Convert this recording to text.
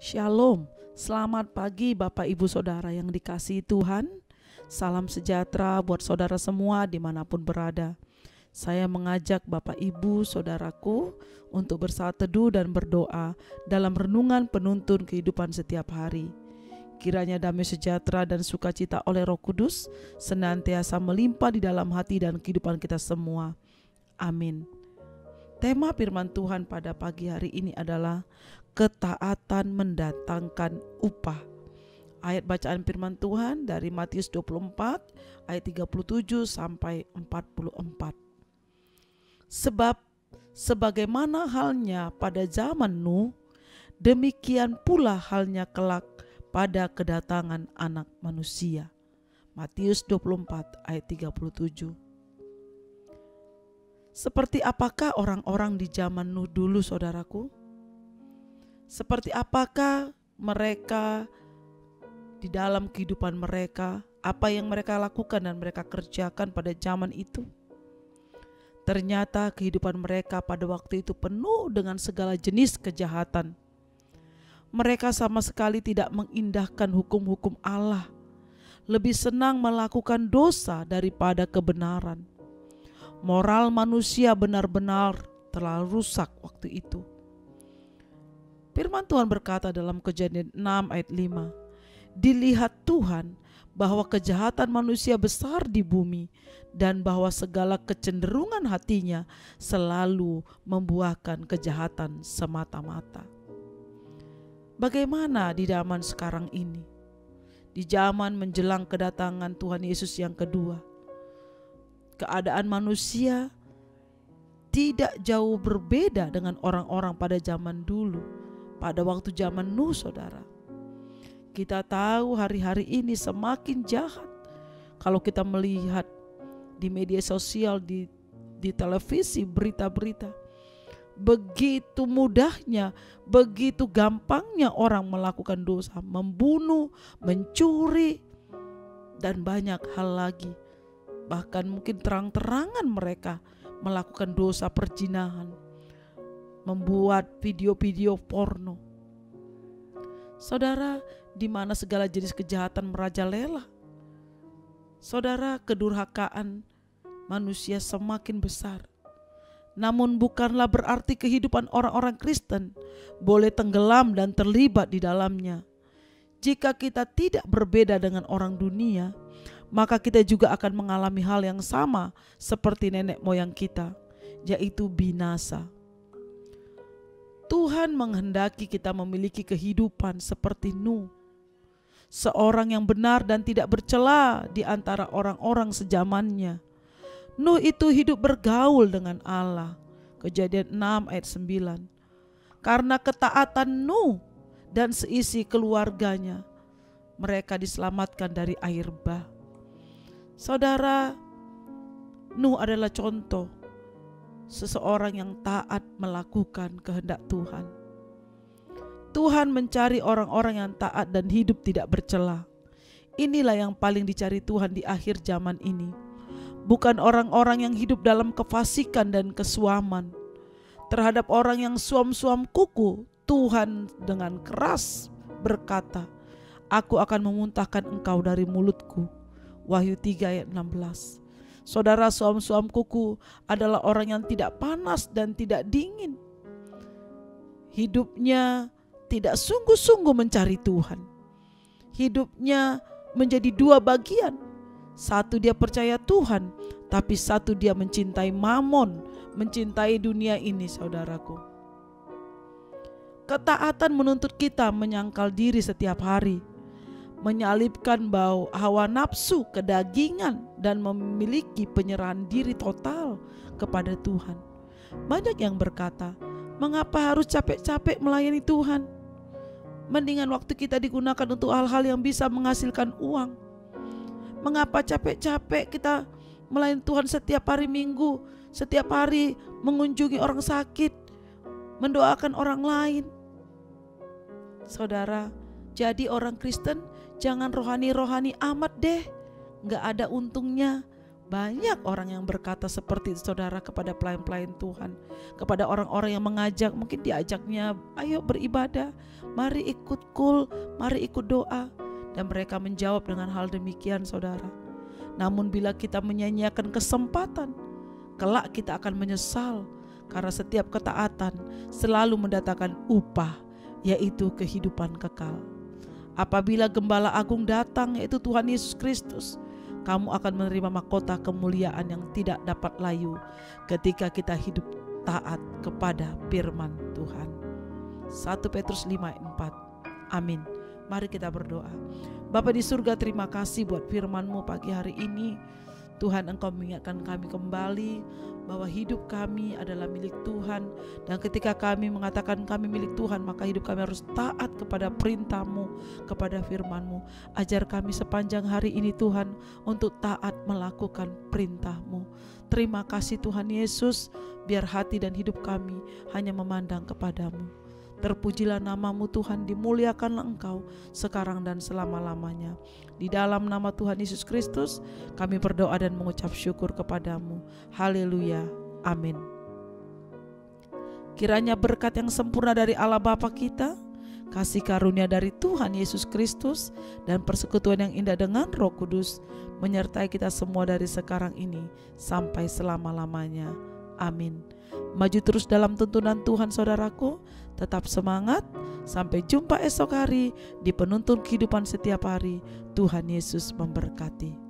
Shalom, selamat pagi Bapak Ibu Saudara yang dikasihi Tuhan. Salam sejahtera buat saudara semua dimanapun berada. Saya mengajak Bapak Ibu Saudaraku untuk bersatu teduh dan berdoa dalam renungan penuntun kehidupan setiap hari. Kiranya damai sejahtera dan sukacita oleh Roh Kudus senantiasa melimpah di dalam hati dan kehidupan kita semua. Amin. Tema firman Tuhan pada pagi hari ini adalah ketaatan mendatangkan upah. Ayat bacaan firman Tuhan dari Matius 24 ayat 37 sampai 44. Sebab sebagaimana halnya pada zaman Nuh, demikian pula halnya kelak pada kedatangan Anak Manusia. Matius 24 ayat 37. Seperti apakah orang-orang di zaman Nuh dulu, saudaraku? Seperti apakah mereka di dalam kehidupan mereka, apa yang mereka lakukan dan mereka kerjakan pada zaman itu? Ternyata kehidupan mereka pada waktu itu penuh dengan segala jenis kejahatan. Mereka sama sekali tidak mengindahkan hukum-hukum Allah, lebih senang melakukan dosa daripada kebenaran. Moral manusia benar-benar telah rusak waktu itu. Firman Tuhan berkata dalam Kejadian 6 ayat 5, dilihat Tuhan bahwa kejahatan manusia besar di bumi dan bahwa segala kecenderungan hatinya selalu membuahkan kejahatan semata-mata. Bagaimana di zaman sekarang ini? Di zaman menjelang kedatangan Tuhan Yesus yang kedua, keadaan manusia tidak jauh berbeda dengan orang-orang pada zaman dulu, pada waktu zaman Nuh, saudara. Kita tahu hari-hari ini semakin jahat. Kalau kita melihat di media sosial, di televisi, berita-berita, begitu mudahnya, begitu gampangnya orang melakukan dosa, membunuh, mencuri, dan banyak hal lagi. Bahkan mungkin terang-terangan mereka melakukan dosa perzinahan, membuat video-video porno. Saudara, di mana segala jenis kejahatan merajalela. Saudara, kedurhakaan manusia semakin besar. Namun bukanlah berarti kehidupan orang-orang Kristen boleh tenggelam dan terlibat di dalamnya. Jika kita tidak berbeda dengan orang dunia, maka kita juga akan mengalami hal yang sama seperti nenek moyang kita, yaitu binasa. Tuhan menghendaki kita memiliki kehidupan seperti Nuh, seorang yang benar dan tidak bercela di antara orang-orang sezamannya. Nuh itu hidup bergaul dengan Allah. Kejadian 6 ayat 9. Karena ketaatan Nuh dan seisi keluarganya, mereka diselamatkan dari air bah. Saudara, Nuh adalah contoh seseorang yang taat melakukan kehendak Tuhan. Tuhan mencari orang-orang yang taat dan hidup tidak bercela. Inilah yang paling dicari Tuhan di akhir zaman ini. Bukan orang-orang yang hidup dalam kefasikan dan kesuaman. Terhadap orang yang suam-suam kuku, Tuhan dengan keras berkata, "Aku akan memuntahkan engkau dari mulutku." Wahyu 3 ayat 16. Saudara, suam-suam kuku adalah orang yang tidak panas dan tidak dingin. Hidupnya tidak sungguh-sungguh mencari Tuhan. Hidupnya menjadi dua bagian. Satu, dia percaya Tuhan, tapi satu, dia mencintai mamon, mencintai dunia ini, saudaraku. Ketaatan menuntut kita menyangkal diri setiap hari, menyalipkan bau hawa nafsu, kedagingan, dan memiliki penyerahan diri total kepada Tuhan. Banyak yang berkata, mengapa harus capek-capek melayani Tuhan? Mendingan waktu kita digunakan untuk hal-hal yang bisa menghasilkan uang. Mengapa capek-capek kita melayani Tuhan setiap hari Minggu, setiap hari mengunjungi orang sakit, mendoakan orang lain? Saudara, jadi orang Kristen jangan rohani-rohani amat deh. Gak ada untungnya Banyak orang yang berkata seperti itu, saudara, kepada pelayan-pelayan Tuhan, kepada orang-orang yang mengajak, mungkin diajaknya, ayo beribadah, mari ikut kul, mari ikut doa. Dan mereka menjawab dengan hal demikian, saudara. Namun bila kita menyanyiakan kesempatan, kelak kita akan menyesal, karena setiap ketaatan selalu mendatangkan upah, yaitu kehidupan kekal. Apabila Gembala Agung datang, yaitu Tuhan Yesus Kristus, kamu akan menerima mahkota kemuliaan yang tidak dapat layu ketika kita hidup taat kepada firman Tuhan. 1 Petrus 5 ayat 4. Amin. Mari kita berdoa. Bapa di surga, terima kasih buat firman-Mu pagi hari ini. Tuhan, Engkau mengingatkan kami kembali bahwa hidup kami adalah milik Tuhan. Dan ketika kami mengatakan kami milik Tuhan, maka hidup kami harus taat kepada perintah-Mu, kepada firman-Mu. Ajar kami sepanjang hari ini Tuhan untuk taat melakukan perintah-Mu. Terima kasih Tuhan Yesus, biar hati dan hidup kami hanya memandang kepada-Mu. Terpujilah nama-Mu Tuhan, dimuliakanlah Engkau sekarang dan selama-lamanya. Di dalam nama Tuhan Yesus Kristus kami berdoa dan mengucap syukur kepada-Mu. Haleluya. Amin. Kiranya berkat yang sempurna dari Allah Bapa kita, kasih karunia dari Tuhan Yesus Kristus, dan persekutuan yang indah dengan Roh Kudus menyertai kita semua dari sekarang ini sampai selama-lamanya. Amin. Maju terus dalam tuntunan Tuhan, saudaraku. Tetap semangat. Sampai jumpa esok hari di penuntun kehidupan setiap hari. Tuhan Yesus memberkati.